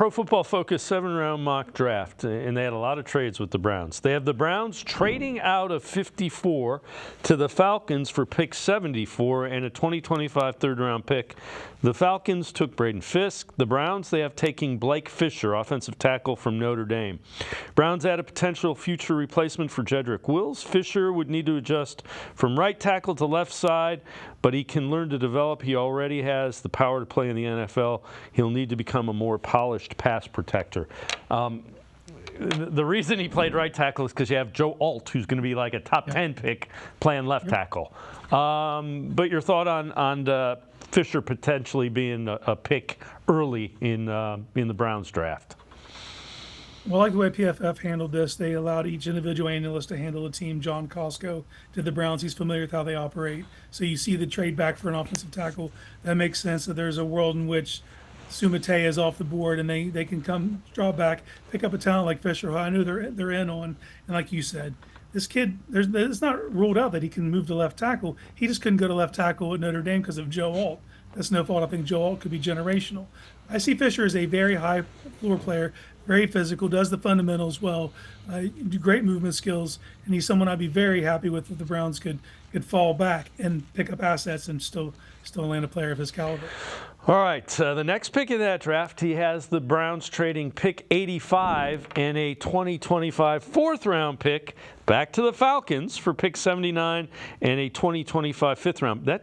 Pro Football Focus 7-round mock draft, and they had a lot of trades with the Browns. They have the Browns trading out of 54 to the Falcons for pick 74 and a 2025 third-round pick. The Falcons took Braden Fisk. The Browns, they have taking Blake Fisher, offensive tackle from Notre Dame. Browns add a potential future replacement for Jedrick Wills. Fisher would need to adjust from right tackle to left side, but he can learn to develop. He already has the power to play in the NFL. He'll need to become a more polished pass protector. The reason he played right tackle is because you have Joe Alt, who's going to be like a top 10 pick, playing left tackle. But your thought on Fisher potentially being a pick early in the Browns draft? Well, I like the way PFF handled this. They allowed each individual analyst to handle the team. John Costco did the Browns. He's familiar with how they operate. So you see the trade back for an offensive tackle. That makes sense that there's a world in which Sumate is off the board and they can come draw back, pick up a talent like Fisher, who I know they're in on. And like you said, this kid, it's not ruled out that he can move to left tackle. He just couldn't go to left tackle at Notre Dame because of Joe Alt. That's no fault. I think Joe Alt could be generational. I see Fisher as a very high floor player, very physical, does the fundamentals well, great movement skills, and he's someone I'd be very happy with if the Browns could fall back and pick up assets and still land a player of his caliber. All right, the next pick in that draft, he has the Browns trading pick 85 and a 2025 fourth-round pick back to the Falcons for pick 79 and a 2025 fifth-round.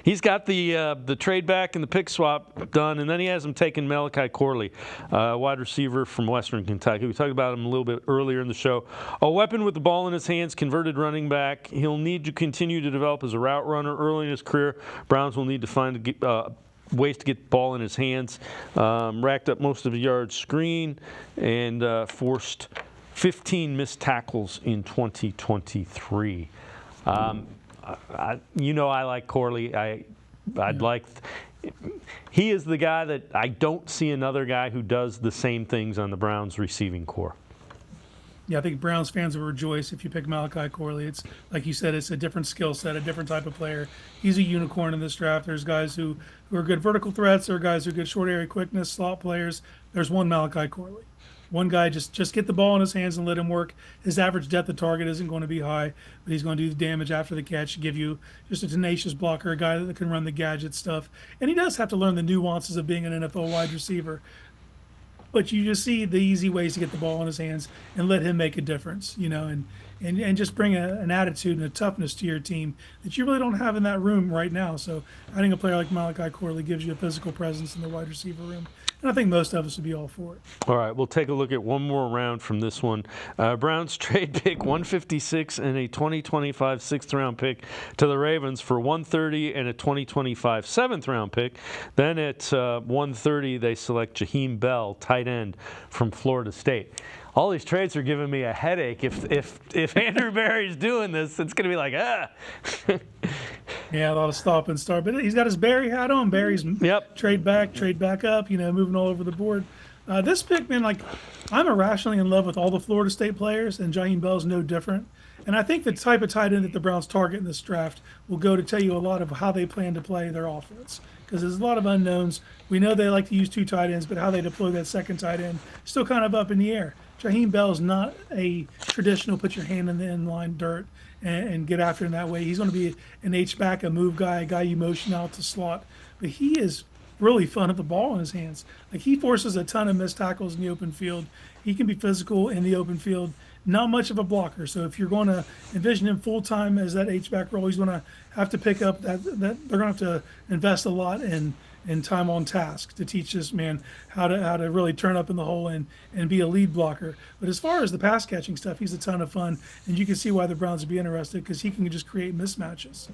He's got the trade back and the pick swap done, and then he has him taking Malachi Corley, wide receiver from Western Kentucky. We talked about him a little bit earlier in the show. A weapon with the ball in his hands, converted running back. He'll need to continue to develop as a route runner early in his career. Browns will need to find ways to get the ball in his hands. Racked up most of the yards screen and forced 15 missed tackles in 2023. I like Corley. He is the guy that I don't see another guy who does the same things on the Browns receiving corps. Yeah, I think Browns fans will rejoice if you pick Malachi Corley. It's like you said, it's a different skill set, a different type of player. He's a unicorn in this draft. There's guys who are good vertical threats. There are guys who are good short area quickness, slot players. There's one Malachi Corley. One guy, just get the ball in his hands and let him work. His average depth of target isn't going to be high, but he's going to do the damage after the catch, give you just a tenacious blocker, a guy that can run the gadget stuff. And he does have to learn the nuances of being an NFL wide receiver. But you just see the easy ways to get the ball in his hands and let him make a difference, and just bring an attitude and a toughness to your team that you really don't have in that room right now. So adding a player like Malachi Corley gives you a physical presence in the wide receiver room. And I think most of us would be all for it. All right, we'll take a look at one more round from this one. Browns trade pick 156 and a 2025 sixth-round pick to the Ravens for 130 and a 2025 seventh-round pick. Then at 130, they select Jaheim Bell, tight end from Florida State. All these trades are giving me a headache. If Andrew Berry's doing this, it's going to be like, Yeah, a lot of stop and start. But he's got his Barry hat on. Barry's trade back up, moving all over the board. This pick, man, I'm irrationally in love with all the Florida State players, and Jaheim Bell's no different. And I think the type of tight end that the Browns target in this draft will go to tell you a lot of how they plan to play their offense. Because there's a lot of unknowns. We know they like to use two tight ends, but how they deploy that second tight end is still kind of up in the air. Jaheim Bell is not a traditional put your hand in the inline dirt and get after him that way. He's going to be an H-back, a move guy, a guy you motion out to slot. But he is really fun at the ball in his hands. He forces a ton of missed tackles in the open field. He can be physical in the open field. Not much of a blocker. So if you're going to envision him full-time as that H-back role, he's going to have to pick up that they're going to have to invest a lot in time on task to teach this man how to really turn up in the hole and be a lead blocker. But as far as the pass catching stuff, he's a ton of fun, and you can see why the Browns would be interested because he can just create mismatches.